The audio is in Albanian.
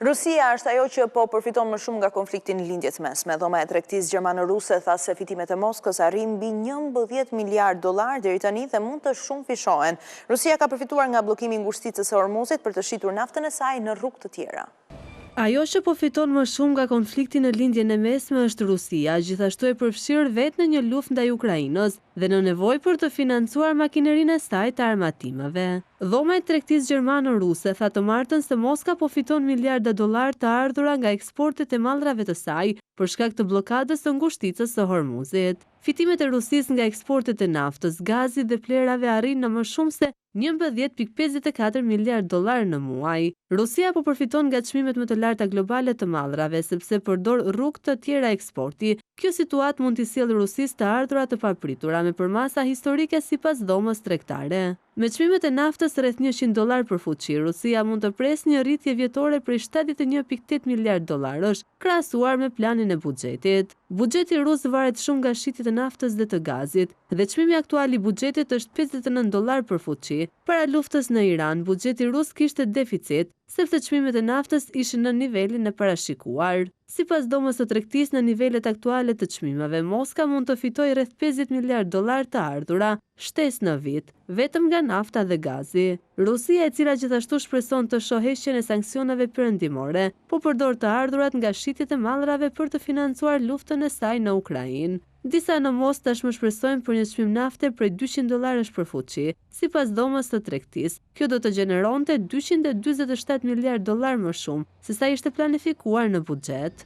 Rusia është ajo që po përfiton më shumë nga konflikti në lindjet mesme. Dhoma e tregtisë gjermano-ruse tha se fitimet e Moskës arrin mbi 11 miliard dollar deri tani dhe mund të shumë fishohen. Rusia ka përfituar nga bllokimi i ngushticës së Hormuzit për të shitur naftën e saj në rrugë të tjera. Ajo që po fiton më shumë nga konflikti në lindjen e mesme është Rusia, gjithashtu e përfshirë vetë në një luftë ndaj Ukrainës dhe në nevojë për të financuar makinerinë e saj të armatimeve. Dhoma e tregtisë gjermano-ruse tha të martën se Moska po fiton miliarda dollar të ardhura nga eksportet e mallrave të saj për shkak të bllokadës së ngushticës së Hormuzit. Fitimet e Rusisë nga eksportet e naftës, gazit dhe plerave arrin në më shumë se 11,54 miliard dollar në muaj. Rusia po përfiton nga çmimet më të larta globale të mallrave sepse përdor rrugë të tjera eksporti. Kjo situatë mund t'i sjellë Rusisë të ardhura të papritura me përmasa historike sipas dhomës tregtare. Me çmimet e naftës rreth 100 dollar për fuqi, Rusia mund të presë një rritje vjetore prej 71,8 miliard dollarësh, krahasuar me planin e buxhetit. Buxheti rus varet shumë nga shitjet e naftës dhe të gazit, dhe çmimi aktual i buxhetit është 59 dollar për fuqi. Para luftës në Iran, buxheti rus kishte deficit, sepse çmimet e naftës ishin në nivelin e parashikuar. Sipas dhomës së tregtisë, në nivelet aktuale të çmimeve, Moska mund të fitojë rreth 50 miliard dollar të ardhura, shtesë në vit, vetëm nga nafta dhe gazi. Rusia, e cila gjithashtu shpreson të shohë heqjen e sanksioneve perëndimore, po përdor të ardhurat nga shitjet e mallrave për të financuar luftën e saj në Ukrainë. Disa në mos tashmë shpresojnë për një çmim nafte prej 200 dollarësh për fuqi. Sipas dhomës së tregtisë, kjo do të gjeneronte 247 miliard dollar më shumë se sa ishte planifikuar në buxhet.